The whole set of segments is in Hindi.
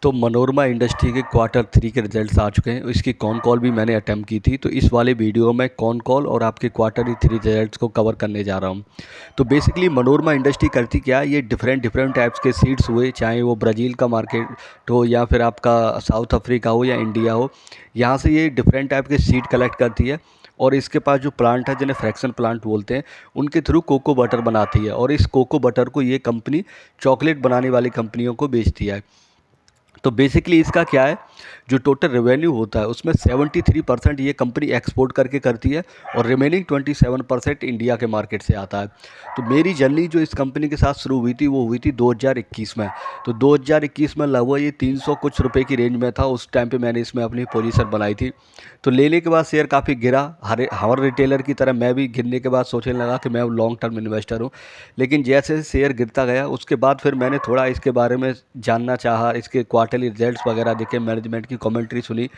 तो मनोरमा इंडस्ट्री के क्वार्टर थ्री के रिजल्ट्स आ चुके हैं। इसकी कॉन कॉल भी मैंने अटेम्प्ट की थी, तो इस वाले वीडियो में कॉन कॉल और आपके क्वार्टर थ्री रिजल्ट्स को कवर करने जा रहा हूँ। तो बेसिकली मनोरमा इंडस्ट्री करती क्या है, ये डिफरेंट डिफरेंट टाइप्स के सीड्स हुए, चाहे वो ब्राज़ील का मार्केट हो या फिर आपका साउथ अफ्रीका हो या इंडिया हो, यहाँ से ये डिफरेंट टाइप के सीड कलेक्ट करती है। और इसके पास जो प्लांट है जिन्हें फ्रैक्शन प्लांट बोलते हैं, उनके थ्रू कोको बटर बनाती है, और इस कोको बटर को ये कंपनी चॉकलेट बनाने वाली कंपनियों को बेचती है। तो बेसिकली इसका क्या है, जो टोटल रेवेन्यू होता है उसमें 73% ये कंपनी एक्सपोर्ट करके करती है, और रिमेनिंग 27% इंडिया के मार्केट से आता है। तो मेरी जर्नी जो इस कंपनी के साथ शुरू हुई थी वो हुई थी 2021 में। तो 2021 में लगभग ये 300 कुछ रुपए की रेंज में था, उस टाइम पे मैंने इसमें अपनी पोजीशन बनाई थी। तो लेने के बाद शेयर काफ़ी गिरा, हर रिटेलर की तरह मैं भी गिरने के बाद सोचने लगा कि मैं लॉन्ग टर्म इन्वेस्टर हूँ। लेकिन जैसे शेयर गिरता गया उसके बाद फिर मैंने थोड़ा इसके बारे में जानना चाहा, इसके क्वार्टरली रिजल्ट्स वगैरह देखे, मैनेजमेंट की कमेंट्री सुनी।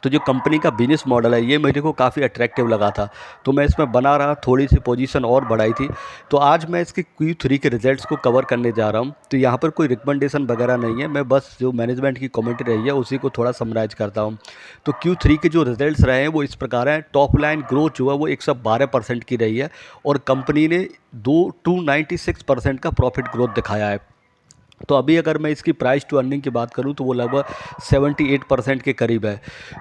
तो जो कंपनी का बिजनेस मॉडल है ये मेरे को काफ़ी अट्रैक्टिव लगा था, तो मैं इसमें बना रहा, थोड़ी सी पोजीशन और बढ़ाई थी। तो आज मैं इसके Q3 के रिजल्ट्स को कवर करने जा रहा हूँ। तो यहाँ पर कोई रिकमेंडेशन वगैरह नहीं है, मैं बस जो मैनेजमेंट की कमेंट्री रही है उसी को थोड़ा समराइज करता हूँ। तो Q3 के जो रिजल्ट्स रहे हैं वो इस प्रकार हैं। टॉप लाइन ग्रोथ जो है वो 112% की रही है, और कंपनी ने 296% का प्रॉफिट ग्रोथ दिखाया है। तो अभी अगर मैं इसकी प्राइस टू अर्निंग की बात करूं तो वो लगभग 78% के करीब है।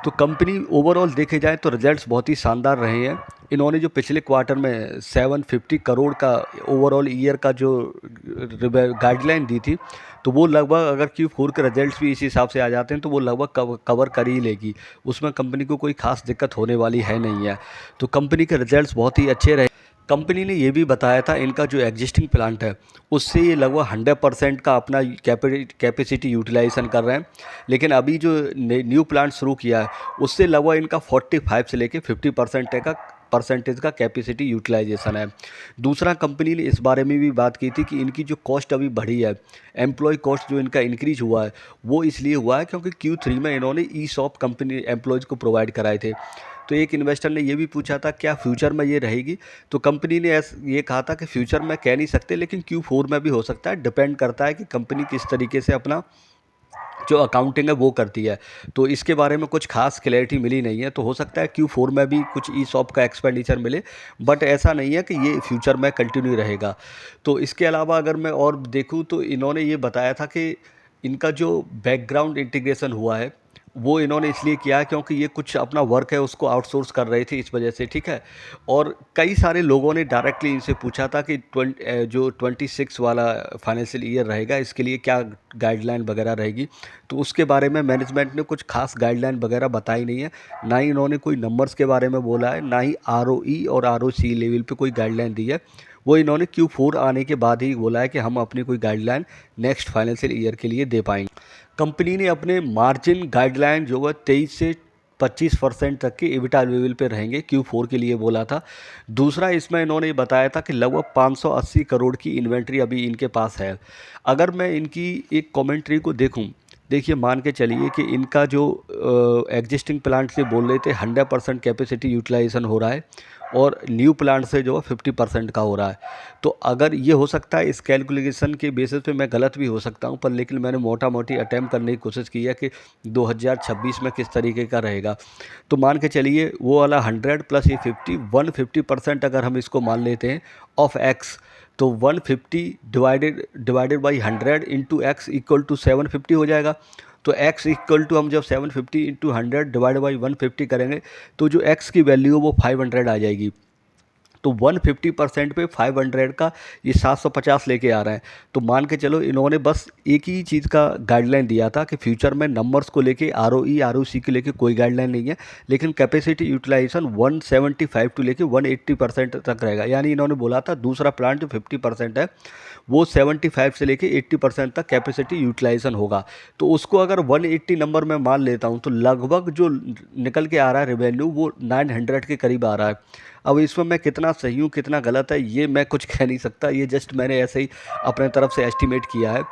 तो कंपनी ओवरऑल देखे जाए तो रिजल्ट्स बहुत ही शानदार रहे हैं। इन्होंने जो पिछले क्वार्टर में 750 करोड़ का ओवरऑल ईयर का जो गाइडलाइन दी थी, तो वो लगभग अगर Q4 के रिजल्ट्स भी इस हिसाब से आ जाते हैं तो वो लगभग कवर कर ही लेगी। उसमें कंपनी को कोई खास दिक्कत होने वाली है नहीं है। तो कंपनी के रिजल्ट्स बहुत ही अच्छे रहे। कंपनी ने ये भी बताया था इनका जो एग्जिस्टिंग प्लांट है उससे ये लगभग 100% का अपना कैपेसिटी यूटिलाइजेशन कर रहे हैं। लेकिन अभी जो न्यू प्लांट शुरू किया है उससे लगभग इनका 45 से लेके 50% का परसेंटेज का कैपेसिटी यूटिलाइजेशन है। दूसरा, कंपनी ने इस बारे में भी बात की थी कि इनकी जो कॉस्ट अभी बढ़ी है, एम्प्लॉय कॉस्ट जो इनका इंक्रीज हुआ है, वो इसलिए हुआ है क्योंकि Q3 में इन्होंने ई शॉप कंपनी एम्प्लॉयज़ को प्रोवाइड कराए थे। तो एक इन्वेस्टर ने ये भी पूछा था क्या फ्यूचर में ये रहेगी, तो कंपनी ने ये कहा था कि फ्यूचर में कह नहीं सकते, लेकिन Q4 में भी हो सकता है, डिपेंड करता है कि कंपनी किस तरीके से अपना जो अकाउंटिंग है वो करती है। तो इसके बारे में कुछ खास क्लैरिटी मिली नहीं है, तो हो सकता है Q4 में भी कुछ ई शॉप का एक्सपेंडिचर मिले, बट ऐसा नहीं है कि ये फ्यूचर में कंटिन्यू रहेगा। तो इसके अलावा अगर मैं और देखूँ तो इन्होंने ये बताया था कि इनका जो बैकग्राउंड इंटीग्रेशन हुआ है वो इन्होंने इसलिए किया है क्योंकि ये कुछ अपना वर्क है उसको आउटसोर्स कर रहे थे, इस वजह से, ठीक है। और कई सारे लोगों ने डायरेक्टली इनसे पूछा था कि जो 26 वाला फाइनेंशियल ईयर रहेगा इसके लिए क्या गाइडलाइन वगैरह रहेगी। तो उसके बारे में मैनेजमेंट ने कुछ खास गाइडलाइन वगैरह बताई नहीं है, ना ही इन्होंने कोई नंबर्स के बारे में बोला है, ना ही ROE और ROC लेवल पे कोई गाइडलाइन दी है। वो इन्होंने Q4 आने के बाद ही बोला है कि हम अपनी कोई गाइडलाइन नेक्स्ट फाइनेंशियल ईयर के लिए दे पाएंगे। कंपनी ने अपने मार्जिन गाइडलाइन जो है 23 से 25% तक के एबिटा लेवल पे रहेंगे Q4 के लिए बोला था। दूसरा, इसमें इन्होंने बताया था कि लगभग 580 करोड़ की इन्वेंट्री अभी इनके पास है। अगर मैं इनकी एक कमेंट्री को देखूं, देखिए मान के चलिए कि इनका जो एग्जिस्टिंग प्लांट से बोल रहे थे 100% कैपेसिटी यूटिलाइजेशन हो रहा है, और न्यू प्लांट से जो है 50% का हो रहा है। तो अगर ये हो सकता है, इस कैलकुलेशन के बेसिस पे मैं गलत भी हो सकता हूँ, पर लेकिन मैंने मोटा मोटी अटैम्प्ट करने की कोशिश की है कि 2026 में किस तरीके का रहेगा। तो मान के चलिए वो वाला 100 प्लस ये 150% अगर हम इसको मान लेते हैं ऑफ एक्स, तो 150 divided by 100 into X equal to 750 हो जाएगा। तो x इक्वल टू हम जब 750 इंटू 100 डिवाइड बाई 150 करेंगे तो जो x की वैल्यू है वो 500 आ जाएगी। तो 150% पे 500 का ये 750 लेके आ रहे हैं। तो मान के चलो इन्होंने बस एक ही चीज़ का गाइडलाइन दिया था कि फ्यूचर में नंबर्स को लेके ROE ROC के लेके कोई गाइडलाइन नहीं है, लेकिन कैपेसिटी यूटिलाइजेशन 175 टू लेके 180% तक रहेगा। यानी इन्होंने बोला था दूसरा प्लांट जो 50% है वो 75 से लेके 80% तक कैपेसिटी यूटिलाइजेशन होगा। तो उसको अगर 180 नंबर में मान लेता हूँ तो लगभग जो निकल के आ रहा है रेवेन्यू वो 900 के करीब आ रहा है। अब इसमें मैं कितना सही हूँ कितना गलत है ये मैं कुछ कह नहीं सकता, ये जस्ट मैंने ऐसे ही अपने तरफ से एस्टिमेट किया है।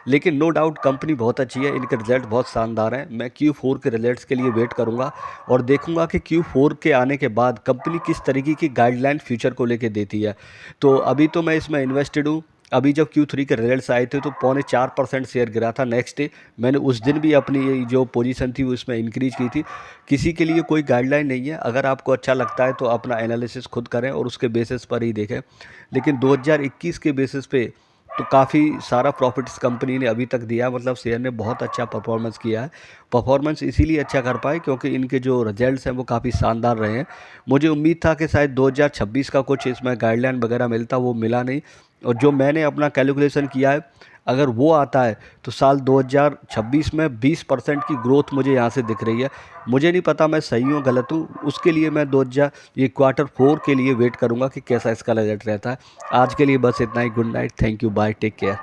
लेकिन नो डाउट कंपनी बहुत अच्छी है, इनके रिजल्ट बहुत शानदार हैं। मैं Q4 के रिजल्ट्स के लिए वेट करूंगा और देखूंगा कि Q4 के आने के बाद कंपनी किस तरीके की गाइडलाइन फ्यूचर को लेके देती है। तो अभी तो मैं इसमें इन्वेस्टेड हूँ, अभी जब Q3 के रिजल्ट्स आए थे तो 4.25% शेयर गिरा था। नेक्स्ट डे मैंने उस दिन भी अपनी ये जो पोजीशन थी उसमें इंक्रीज की थी। किसी के लिए कोई गाइडलाइन नहीं है, अगर आपको अच्छा लगता है तो अपना एनालिसिस खुद करें और उसके बेसिस पर ही देखें। लेकिन 2021 के बेसिस पे तो काफ़ी सारा प्रॉफिट इस कंपनी ने अभी तक दिया, मतलब शेयर ने बहुत अच्छा परफॉर्मेंस किया है। परफॉर्मेंस इसीलिए अच्छा कर पाए क्योंकि इनके जो रिजल्ट्स हैं वो काफ़ी शानदार रहे हैं। मुझे उम्मीद था कि शायद 2026 का कुछ इसमें गाइडलाइन वगैरह मिलता, वो मिला नहीं। और जो मैंने अपना कैलकुलेशन किया है, अगर वो आता है तो साल 2026 में 20% की ग्रोथ मुझे यहाँ से दिख रही है। मुझे नहीं पता मैं सही हूँ गलत हूँ, उसके लिए मैं ये Q4 के लिए वेट करूँगा कि कैसा इसका रिजल्ट रहता है। आज के लिए बस इतना ही। Good night, thank you, bye, take care.